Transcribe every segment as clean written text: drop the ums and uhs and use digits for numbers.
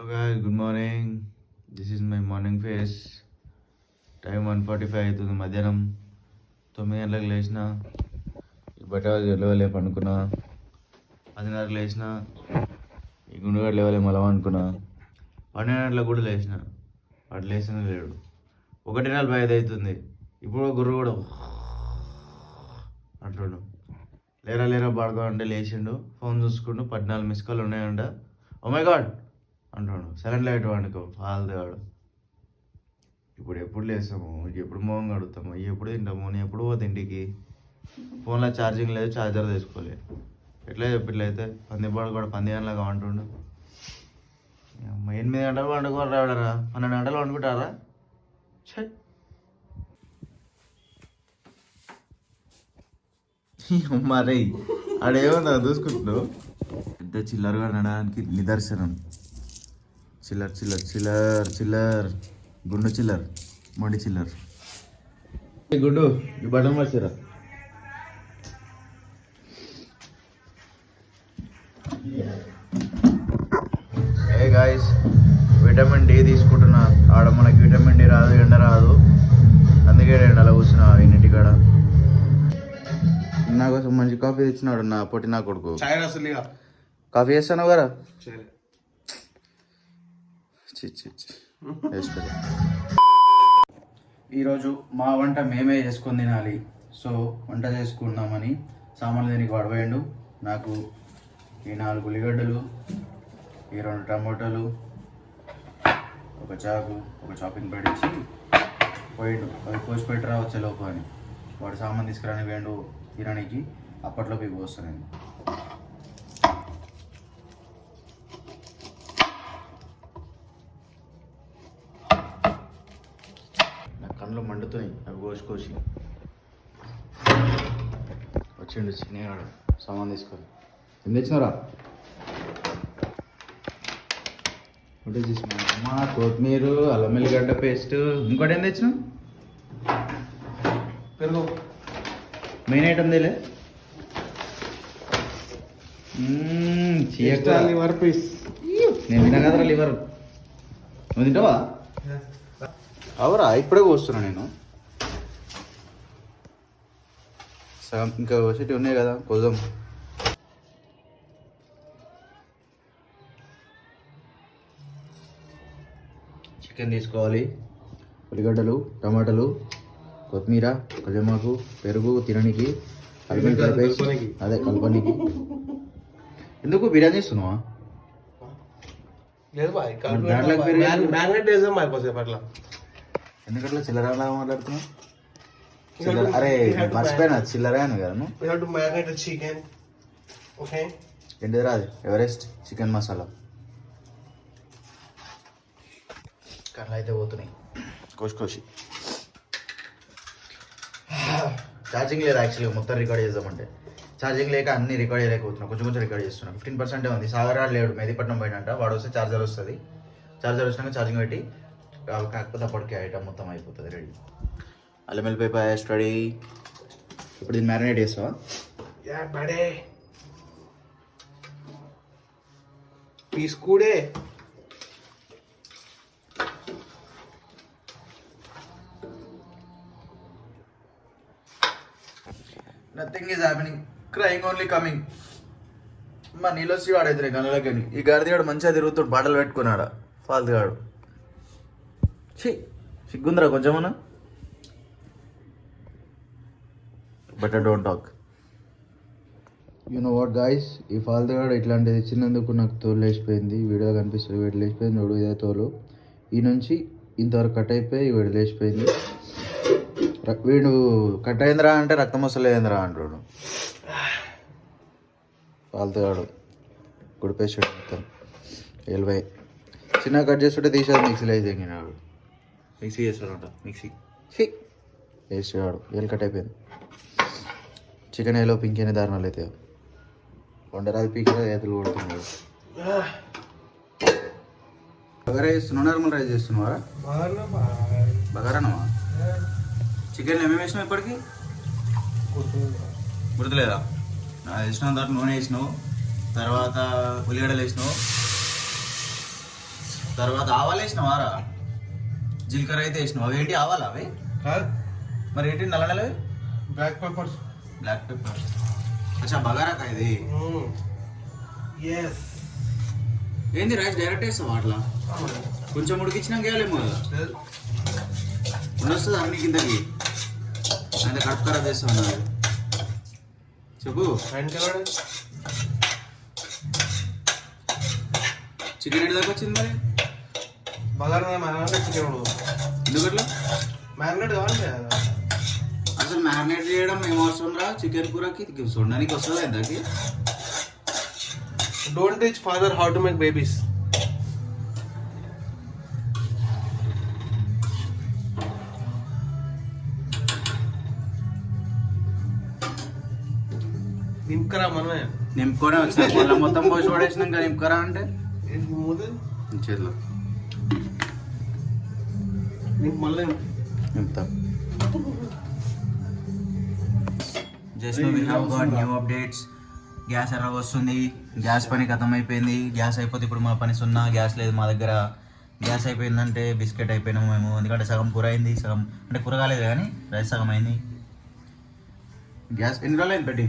guys, good morning. This is my morning face. Time 1:45 అవుతుంది మధ్యాహ్నం 9 గంటలకు లేచిన ఈ బట్టాలు లేవలే పండుకున్నా 10:30కు లేచిన ఈ గుండుగాడు లేవలే మళ్ళా అనుకున్నా 12 గంటలకు కూడా లేచిన వాడు లేచిన లేడు 1:45 అవుతుంది ఇప్పుడు గుర్రు కూడా అంటుండు లేరా లేరా పడుకో అంటే లేచిండు ఫోన్ చూసుకుంటూ 14 మిస్ కాల్ ఉన్నాయంట ఓ మై గాడ్ అంటాడు సైలెంట్ లైట్ వాడుకో ఫాల్దేవాడు ఇప్పుడు ఎప్పుడు లేస్తాము ఎప్పుడు మోహం కడుగుతాము ఎప్పుడు తింటాము నేను ఎప్పుడు పోతే ఇంటికి ఫోన్లో ఛార్జింగ్ లేదు ఛార్జర్ తీసుకోలేదు ఎట్లా చెప్పిట్లయితే పందిపాడు కూడా 10 గంటలకు అంటుండు 8 గంటలు వండుకోరు రావడరా 12 గంటలు వండుకుంటారా మరే ఆడేమన్నా చూసుకుంటున్నావు పెద్ద చిల్లరగా నడడానికి నిదర్శనం చిల్లర్ చిల్లర్ చిల్లర్ చిల్లర్ గుండు చిల్లర్ మొండి చిల్లర్ గుండు ఈ బటన్ మార్చారా ఏ గాయస్ విటమిన్ డి తీసుకుంటున్నా ఆడ మనకి విటమిన్ డి రాదు ఎండ రాదు అందుకే నేను అలా కూర్చున్నా ఇంటికాడ నా కోసం మంచి కాఫీ తెచ్చినాడు నా పొట్టి నా కొడుకు కాఫీ చేస్తాను కదా ఈరోజు మా వంట మేమే చేసుకొని తినాలి సో వంట చేసుకుందామని సామాన్లు దీనికి పడవేయండు నాకు ఈ 4 ఉల్లిగడ్డలు ఈ 2 టమాటాలు ఒక చాకు ఒక చాపింగ్ ప్యాడ్ ఇచ్చి పోయిండు అవి కోసి పెట్టరా వచ్చేలోపు అని వాడు సామాన్ తీసుకురాని వేయండు తినడానికి అప్పట్లోకి పోస్తాను నేను కళ్ళు మండుతున్నాయి అవి కోసి వచ్చిండు చిన్నగాడు సామాన్ తీసుకొని ఏం తెచ్చినారా ఒకటి తీసుకున్నా అమ్మ కొత్తిమీర అల్లం వెల్లిగడ్డ పేస్ట్ ఇంకోటి ఏం తెచ్చినా పెరుగు మెయిన్ ఐటమ్ తెలియే లివర్ పీస్ నేను తిన్నా కదరా లివర్ నువ్వు తింటావా అవరా ఇప్పుడే కోస్తున్నా నేను సగం ఇంకా వచ్చేటి ఉన్నాయి కదా కోసం చికెన్ తీసుకోవాలి ఉల్లిగడ్డలు టమాటాలు కొత్తిమీర కజమాకు పెరుగు తినడానికి అదే కలపనికి ఎందుకు బిర్యానీ ఇస్తున్నావా ఎందుకట్లా చిల్లరలా మాట్లాడుతున్నావు అరే మర్చిపోయినా చిల్లరాను కదా ఏంటిది రాదు ఎవరెస్ట్ చికెన్ మసాలా కర్రలు అయితే పోతున్నాయి కోసి ఛార్జింగ్ లేదు యాక్చువల్గా మొత్తం రికార్డ్ చేద్దామంటే ఛార్జింగ్ లేక అన్ని రికార్డ్ చేయలేకపోతున్నాను కొంచెం రికార్డ్ చేస్తున్నాను 15% ఉంది సాగరాడు లేడు మెహదీపట్నం పోయినంట వాడు వస్తే ఛార్జర్ వస్తుంది ఛార్జర్ వచ్చినాక ఛార్జింగ్ పెట్టి కాకపోతే అప్పటికే ఐటమ్ మొత్తం అయిపోతుంది రెడీ అల్లం వెల్లిపాయ పేస్ట్ రెడీ ఇప్పుడు దీన్ని మ్యారినేట్ చేస్తావా పీస్ కూడే nothing is happening crying only coming మా నీళ్ళొచ్చి వాడైతే గనులకి ఈ గాడిదిగాడు మంచిగా తిరుగుతాడు బట్టలు పెట్టుకున్నాడా ఫాల్తుగాడు సిగ్గుందిరా కొంచెమన్నా but don't talk you know what guys ఈ ఫాల్తుగాడు ఇట్లాంటిది ఇచ్చినందుకు నాకు తోలు లేచిపోయింది వీడియో కనిపిస్తుంది వీడు లేచిపోయింది చూడు ఇదే తోలు ఈ నుంచి ఇంతవరకు కట్ అయిపోయి వీడు లేచిపోయింది వీడు కట్ అయిందిరా అంటే రక్తం వస్తలేదురా అంటాడు ఫాల్తుగాడు గుడిపేసాడు మొత్తం ఎల్వై చిన్న కట్ చేస్తుంటే తీసేది మిక్సీలో అయితే తెంగినాడు మిక్సీ చేస్తాడంట మిక్సీ వేసాడు ఏలు కట్ అయిపోయింది చికెన్ ఏలో పింక్ అనే దారుణాలు అయితే వండరాది పీకి ఏతులు కొడుతున్నాడు బగారా చేస్తున్నావు నార్మల్ రైస్ చేస్తున్నావా బగారానవా చికెన్ ఏమేమి వేసినావు ఇప్పటికి గుర్తులేదా వేసినావు తర్వాత నూనె వేసినావు తర్వాత ఉల్లిగడ్డలు వేసినావు తర్వాత ఆవాలు వేసినావారా? జీలకర్ర అయితే వేసినావు. అవి ఏంటి ఆవాలా అవి? మరి ఏంటి నల్ల నల్లవి? Black peppers. Black pepper. అచ్చా బగారాకా ఇది? ఎస్. ఏంది రైస్ డైరెక్ట్ వేస్తావా అట్లా? కొంచెం ఉడికించినాక వేయాలేమో కదా. ఉండొస్తుందా అన్ని కిందకి? అంటే కడుపు ఖరాబ్ చేస్తావు నాకు. చెప్పు. చికెన్ ఎటు దాకా వచ్చింది మరి? బగారా మ్యారినేట్ చికెన్ ఎందుకట్లా? మ్యారినేట్ కావాలి. అసలు మ్యారినేట్ చేయడం ఏం అవసరం రా చికెన్ కూరకి? చూడడానికి వస్తుంది ఎంతకి? Don't teach father how to make babies. నింపుకరా మనమే. నింపుకొనే వచ్చిన మళ్ళీ మొత్తం పోసి పడేసినాక నింపుకరా అంటే చేతిలో మళ్ళీ నింపుతా. Just we have got new updates. Gas ఎర్ర వస్తుంది. గ్యాస్ పని ఖతం అయిపోయింది. గ్యాస్ అయిపోతే ఇప్పుడు మా పని సున్నా. గ్యాస్ లేదు మా దగ్గర. గ్యాస్ అయిపోయిందంటే బిస్కెట్ అయిపోయినాము మేము. ఎందుకంటే సగం కూర అయింది, సగం అంటే కూర కాలేదు కానీ రైస్ సగం అయింది. గ్యాస్ ఎన్ని రోజులు అయింది పెట్టి?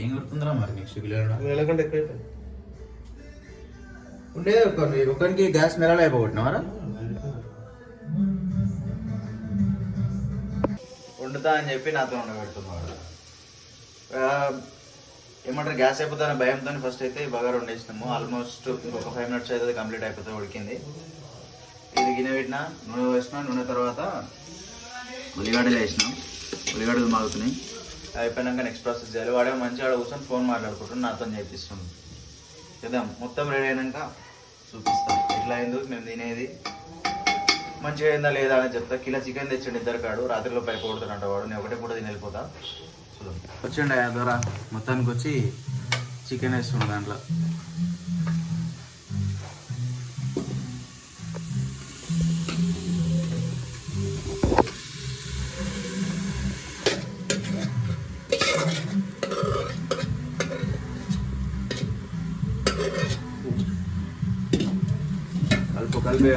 ఏం గుర్తుందిరా మరి నెక్స్ట్ నెల కంటే ఎక్కువ ఉండేది. ఒకరికి గ్యాస్ నెలలో అయిపోగొట్టినావారా? వండుతా అని చెప్పి నాతో ఉండబెడుతున్నాడు. ఏమంటారు గ్యాస్ అయిపోతానే భయంతో ఫస్ట్ అయితే బగారా వండేసినాము. ఆల్మోస్ట్ ఇంకొక 5 minutes అయితే కంప్లీట్ అయిపోతే ఉడికింది. ఇది గిన్నె పెట్టిన, నూనె వేసిన. నూనె తర్వాత ఉల్లిగడ్డలు వేసినాం. ఉల్లిగడ్డలు మాగుతున్నాయి. అయిపోయినాక నెక్స్ట్ ప్రాసెస్ చేయాలి. వాడే మంచిగా కూర్చొని ఫోన్ మాట్లాడుకుంటున్నాను, నాతో చేపిస్తున్నాను. చేద్దాం. మొత్తం రెడీ అయినాక చూపిస్తాం ఎట్లా అయిందో మేము తినేది. మంచిగా అయిందా లేదా అని చెప్తా. కిలో చికెన్ తెచ్చండి ఇద్దరు కాడు. రాత్రిలో పైపు కొడుతున్నట్టు వాడు. నేను ఒకటే పూట తిని వెళ్ళిపోతా. చూద్దాం. వచ్చండి ఆ ద్వారా మొత్తానికి వచ్చి చికెన్ వేస్తున్నాం దాంట్లో.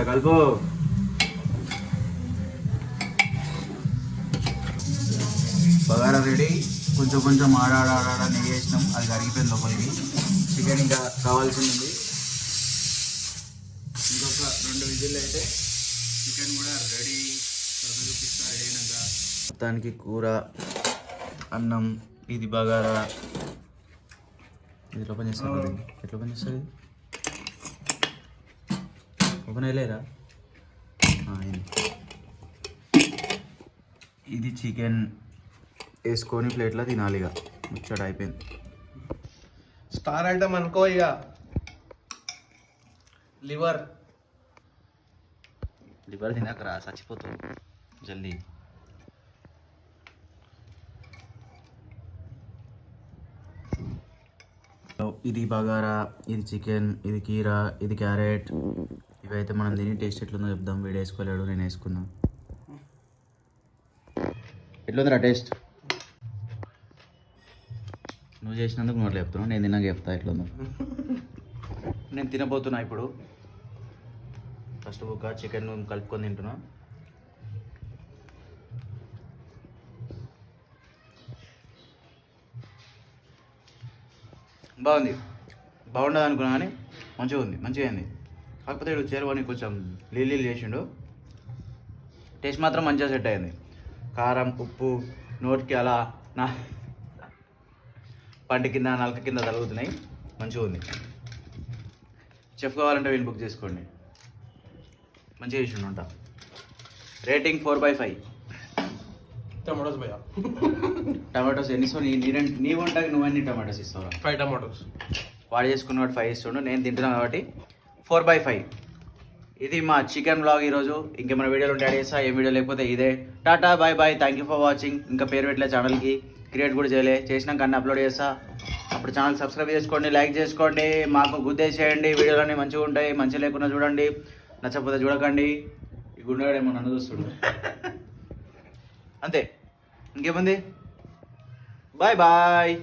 కలుపు. బగారా రెడీ. కొంచెం ఆడాడ నెయ్యి వేసినాం. అది కరిగిపోయింది లోపలికి. చికెన్ ఇంకా కావాల్సింది. ఇంకొక 2 విజిల్లు అయితే చికెన్ కూడా రెడీ. త్వరగా చూపిస్తా రెడీ అయినాక. మొత్తానికి కూర, అన్నం, ఇది బగారా. ఇది ఓపెన్ చేస్తాను. ఎట్లా ఓపెన్ చేస్తుంది? ఓపెన్ అయ్యలేరా? ఇది చికెన్ వేసుకొని ప్లేట్లో తినాలి. ఇక ముచ్చట అయిపోయింది. స్టార్ ఐటమ్ అనుకో. ఇక లివర్ తినకరా, చచ్చిపోతావు జల్దీ. ఇది బగారా, ఇది చికెన్, ఇది కీరా, ఇది క్యారెట్. ఇవైతే మనం తిని టేస్ట్ ఎట్లుందో చెప్దాం. వీడు వేసుకోలేడు, నేను వేసుకున్నా. ఎట్లుందిరా టేస్ట్? నువ్వు చేసినందుకు నోట్లో చెప్తున్నావు, నేను తిన్నాక చెప్తా ఎట్లుందో. నేను తినబోతున్నా ఇప్పుడు. ఫస్ట్ ఒక చికెన్ కలుపుకొని తింటున్నా. బాగుండదు అనుకున్నా కానీ మంచిగా అయింది. కాకపోతే ఇప్పుడు చేరువని కొంచెం నీళ్ళు చేసిండు. టేస్ట్ మాత్రం మంచిగా సెట్ అయింది. కారం, ఉప్పు నోటికి అలా నా పంట కింద, నలక కింద తగులుతున్నాయి. మంచిగా ఉంది. చెఫ్ కావాలంటే వీళ్ళు బుక్ చేసుకోండి. మంచిగా చేసిండు వంట. రేటింగ్ 4/5. టమాటోస్ భయ్యా. టమాటోస్ ఎన్ని ఇస్తావు? నీ వంటకి నువ్వన్నీ టమాటోస్ ఇస్తావు? 5 టమాటోస్. వాడు చేసుకున్న 5 ఇస్తుండు. నేను తింటున్నాను కాబట్టి 4/5. ఇది మా చికెన్ బ్లాగ్ ఈరోజు. ఇంకేమైనా వీడియోలు ఉంటే యాడ్ చేస్తా. ఏ వీడియో లేకపోతే ఇదే. Tata bye. Thank you for watching. ఇంకా పేరు పెట్టలే ఛానల్కి, క్రియేట్ కూడా చేయలే. చేసినాక అన్నీ అప్లోడ్ చేస్తా. అప్పుడు ఛానల్ సబ్స్క్రైబ్ చేసుకోండి, లైక్ చేసుకోండి, మాకు గుద్దేసేయండి. వీడియోలన్నీ మంచిగా ఉంటాయి. మంచిగా లేకుండా చూడండి, నచ్చకపోతే చూడకండి. ఈ గుండెగాడేమో నన్ను చూస్తుడు. అంతే, ఇంకేముంది. బాయ్.